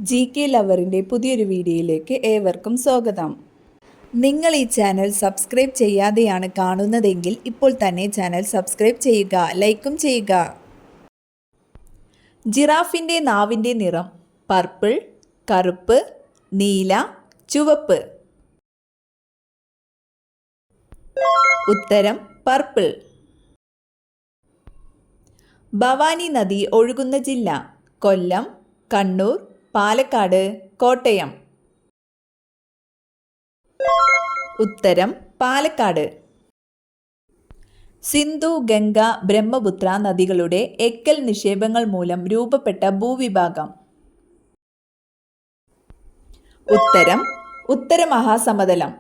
GK ലവറിൻ്റെ പുതിയൊരു വീഡിയോയിലേക്ക് ഏവർക്കും സ്വാഗതം. നിങ്ങൾ ഈ ചാനൽ സബ്സ്ക്രൈബ് ചെയ്യാതെയാണ് കാണുന്നതെങ്കിൽ ഇപ്പോൾ തന്നെ ചാനൽ സബ്സ്ക്രൈബ് ചെയ്യുക, ലൈക്കും ചെയ്യുക. ജിറാഫിൻ്റെ നാവിൻ്റെ നിറം പർപ്പിൾ, കറുപ്പ്, നീല, ചുവപ്പ്. ഉത്തരം പർപ്പിൾ. ഭവാനി നദി ഒഴുകുന്ന ജില്ല കൊല്ലം, കണ്ണൂർ, പാലക്കാട്, കോട്ടയം. ഉത്തരം പാലക്കാട്. സിന്ധു, ഗംഗ, ബ്രഹ്മപുത്ര നദികളുടെ എക്കൽ നിക്ഷേപങ്ങൾ മൂലം രൂപപ്പെട്ട ഭൂവിഭാഗം. ഉത്തരം ഉത്തര മഹാസമതലം.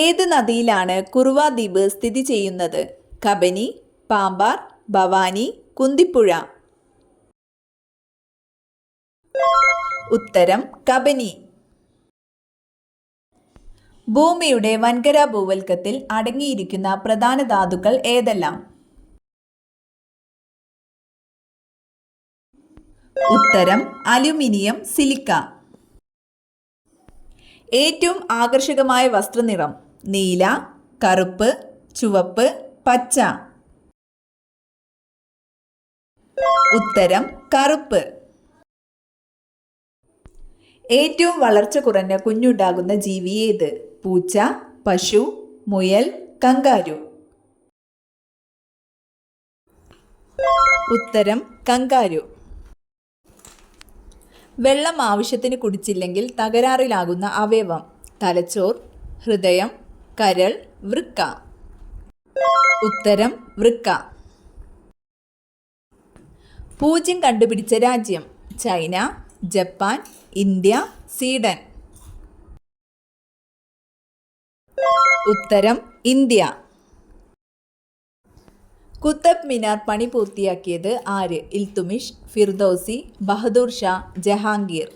ഏത് നദിയിലാണ് കുറുവ ദ്വീപ് സ്ഥിതി ചെയ്യുന്നത്? കബനി, പാമ്പാർ, ഭവാനി, കുന്തിപ്പുഴ. ഉത്തരം കബനി. ഭൂമിയുടെ വൻകര ഭൂവൽക്കത്തിൽ അടങ്ങിയിരിക്കുന്ന പ്രധാന ധാതുക്കൾ ഏതെല്ലാം? ഉത്തരം അലുമിനിയം, സിലിക്ക. ഏറ്റവും ആകർഷകമായ വസ്ത്രനിറം നീല, കറുപ്പ്, ചുവപ്പ്, പച്ച. ഉത്തരം കറുപ്പ്. ഏറ്റവും വളർച്ച കുറഞ്ഞ കുഞ്ഞുണ്ടാകുന്ന ജീവി ഏത്? പൂച്ച, പശു, മുയൽ, കങ്കാരു. ഉത്തരം കങ്കാരു. വെള്ളം ആവശ്യത്തിന് കുടിച്ചില്ലെങ്കിൽ തകരാറിലാകുന്ന അവയവം? തലച്ചോർ, ഹൃദയം, കരൾ, വൃക്ക. ഉത്തരം വൃക്ക. പൂജ്യം കണ്ടുപിടിച്ച രാജ്യം? China, Japan, India, Sweden. ഉത്തരം ഇന്ത്യ. കുത്തബ് മിനാർ പണി പൂർത്തിയാക്കിയത് ആര്? ഇൽത്തുമിഷ്, ഫിർദൗസി, ബഹദൂർ ഷാ, ജഹാംഗീർ.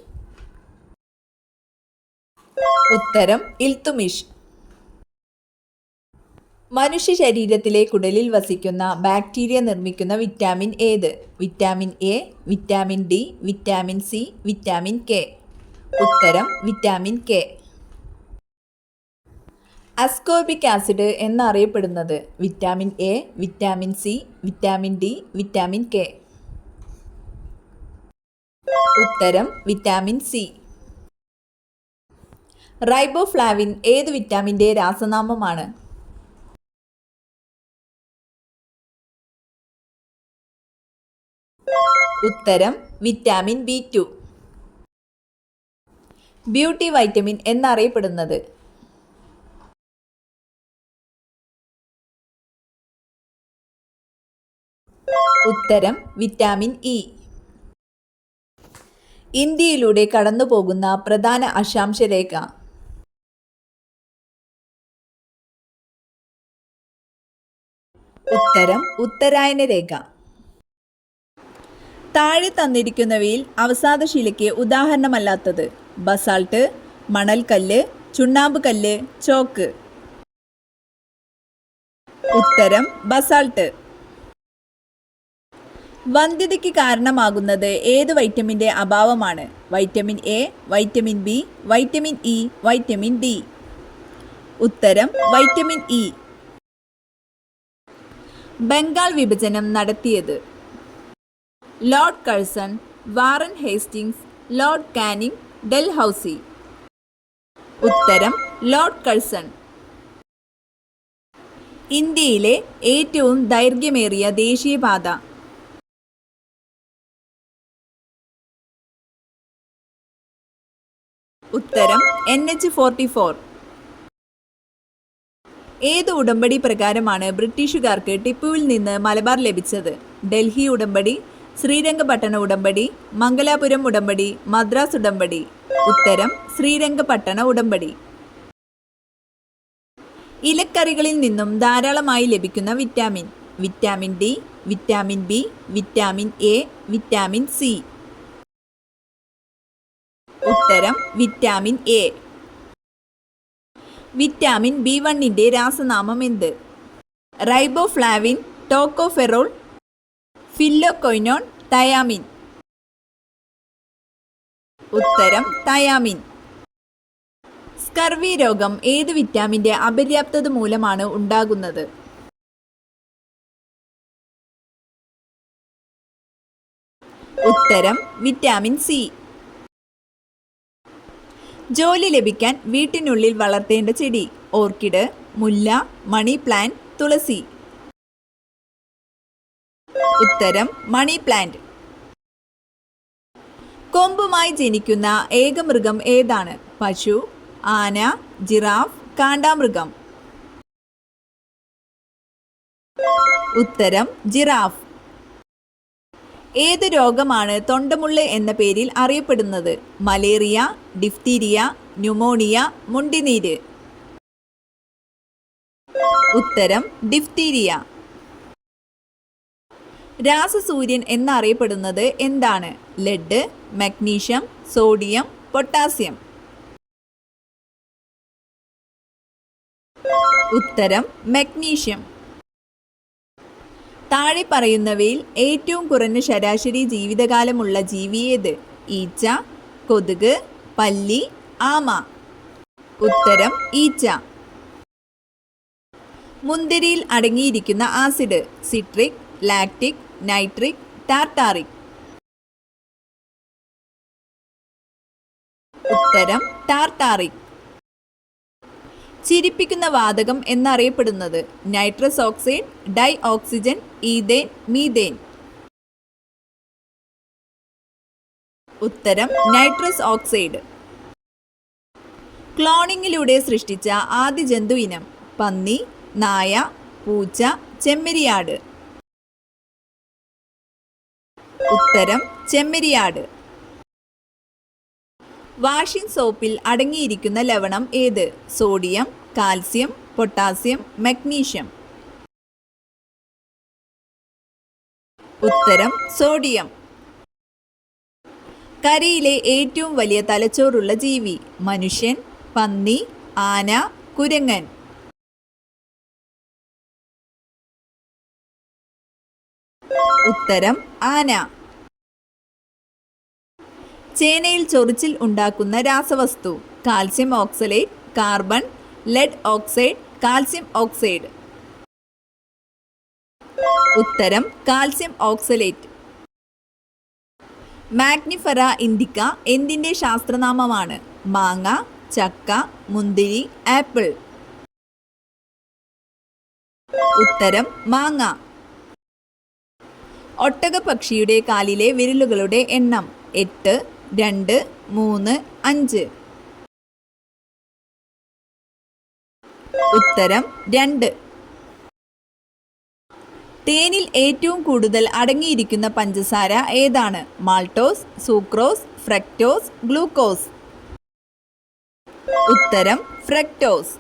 ഉത്തരം ഇൽത്തുമിഷ്. മനുഷ്യ ശരീരത്തിലെ കുടലിൽ വസിക്കുന്ന ബാക്ടീരിയ നിർമ്മിക്കുന്ന വിറ്റാമിൻ ഏത്? Vitamin A, vitamin D, vitamin C, vitamin K. ഉത്തരം വിറ്റാമിൻ കെ. അസ്കോർബിക് ആസിഡ് എന്നറിയപ്പെടുന്നത്? Vitamin A, vitamin C, vitamin D, vitamin K. ഉത്തരം വിറ്റാമിൻ സി. റൈബോഫ്ലാവിൻ ഏത് വിറ്റാമിൻ്റെ രാസനാമമാണ്? ഉത്തരം വിറ്റാമിൻ B2. ബ്യൂട്ടി വൈറ്റമിൻ എന്നറിയപ്പെടുന്നത്? ഉത്തരം വിറ്റാമിൻ ഇ. ഇന്ത്യയിലൂടെ കടന്നുപോകുന്ന പ്രധാന അക്ഷാംശ രേഖ? ഉത്തരം ഉത്തരായന രേഖ. താഴെ തന്നിരിക്കുന്നവയിൽ അവസാദശിലയ്ക്ക് ഉദാഹരണമല്ലാത്തത്? ബസാൾട്ട്, മണൽക്കല്ല്, ചുണ്ണാമ്പുകല്ല്, ചോക്ക്. ഉത്തരം ബസാൾട്ട്. വന്ധ്യതയ്ക്ക് കാരണമാകുന്നത് ഏത് വൈറ്റമിൻ്റെ അഭാവമാണ്? Vitamin A, vitamin B, vitamin E, vitamin D. ഉത്തരം വൈറ്റമിൻ ഇ. ബംഗാൾ വിഭജനം നടത്തിയത്? Lord Curzon, Warren Hastings, lord Canning, Dalhousie. ഉത്തരം ലോർഡ് കഴ്സൺ. ഇന്ത്യയിലെ ഏറ്റവും ദൈർഘ്യമേറിയ ദേശീയപാത? ഉത്തരം NH-44. ഏത് ഉടമ്പടി പ്രകാരമാണ് ബ്രിട്ടീഷുകാർക്ക് ടിപ്പുവിൽ നിന്ന് മലബാർ ലഭിച്ചത്? ഡൽഹി ഉടമ്പടി, ശ്രീരംഗപട്ടണ ഉടമ്പടി, മംഗലാപുരം ഉടമ്പടി, മദ്രാസ് ഉടമ്പടി. ഉത്തരം ശ്രീരംഗപട്ടണ ഉടമ്പടി. ഇലക്കറികളിൽ നിന്നും ധാരാളമായി ലഭിക്കുന്ന vitamin? Vitamin D, vitamin B, vitamin A, vitamin C. ഉത്തരം വിറ്റാമിൻ എ. വിറ്റാമിൻ B1ൻ്റെ രാസനാമം എന്ത്? Riboflavin, tocopherol, phylloquinone, thiamine. ഉത്തരം തയാമിൻ. സ്കർവി രോഗം ഏത് വിറ്റാമിൻ്റെ അപര്യാപ്തത മൂലമാണ് ഉണ്ടാകുന്നത്? ഉത്തരം വിറ്റാമിൻ സി. ജോലി ലഭിക്കാൻ വീട്ടിനുള്ളിൽ വളർത്തേണ്ട ചെടി? ഓർക്കിഡ്, മുല്ല, മണി പ്ലാന്റ്, തുളസി. ഉത്തരം മണി പ്ലാന്റ്. കൊമ്പുമായി ജനിക്കുന്ന ഏക മൃഗം ഏതാണ്? പശു, ആന, ജിറാഫ്, കാണ്ടാമൃഗം. ഉത്തരം ജിറാഫ്. ഏത് രോഗമാണ് തൊണ്ടമുള്ള് എന്ന പേരിൽ അറിയപ്പെടുന്നത്? മലേറിയ, ഡിഫ്തീരിയ, ന്യൂമോണിയ, മുണ്ടിനീര്. ഉത്തരം ഡിഫ്തീരിയ. രാസസൂര്യൻ എന്നറിയപ്പെടുന്നത് എന്താണ്? Lead, magnesium, sodium, potassium. ഉത്തരം മഗ്നീഷ്യം. താഴെ പറയുന്നവയിൽ ഏറ്റവും കുറഞ്ഞ ശരാശരി ജീവിതകാലമുള്ള ജീവി ഏത്? ഈച്ച, കൊതുക്, പല്ലി, ആമ. ഉത്തരം ഈച്ച. മുന്തിരിയിൽ അടങ്ങിയിരിക്കുന്ന acid? Citric, lactic, nitric, tartaric. ഉത്തരം ടാർട്ടാറിക്. ചിരിപ്പിക്കുന്ന വാതകം എന്നറിയപ്പെടുന്നത്? Nitrous oxide, dioxygen, ethane, methane. ഉത്തരം നൈട്രസ് ഓക്സൈഡ്. ക്ലോണിങ്ങിലൂടെ സൃഷ്ടിച്ച ആദ്യ ജന്തു ഇനം? പന്നി, നായ, പൂച്ച, ചെമ്മരിയാട്. ഉത്തരം ചെമ്മരിയാട്. വാഷിംഗ് സോപ്പിൽ അടങ്ങിയിരിക്കുന്ന ലവണം ഏത്? Sodium, calcium, potassium, magnesium. ഉത്തരം സോഡിയം. കരയിലെ ഏറ്റവും വലിയ തലച്ചോറുള്ള ജീവി? മനുഷ്യൻ, പന്നി, ആന, കുരങ്ങൻ. ഉത്തരം ആന. ചേനയിൽ ചൊറിച്ചിൽ ഉണ്ടാക്കുന്ന രാസവസ്തു? Calcium oxalate, carbon, lead oxide, calcium oxide. ഉത്തരം കാൽസ്യം ഓക്സലേറ്റ്. മാഗ്നിഫെറ ഇൻഡിക്ക എന്തിൻ്റെ ശാസ്ത്രനാമമാണ്? മാങ്ങ, ചക്ക, മുന്തിരി, ആപ്പിൾ. ഉത്തരം മാങ്ങ. ഒട്ടകപ്പക്ഷിയുടെ കാലിലെ വിരലുകളുടെ എണ്ണം? 8, 2, 3, 5. ഉത്തരം 2. തേനിൽ ഏറ്റവും കൂടുതൽ അടങ്ങിയിരിക്കുന്ന പഞ്ചസാര ഏതാണ്? Maltose, sucrose, fructose, glucose. ഉത്തരം ഫ്രക്ടോസ്.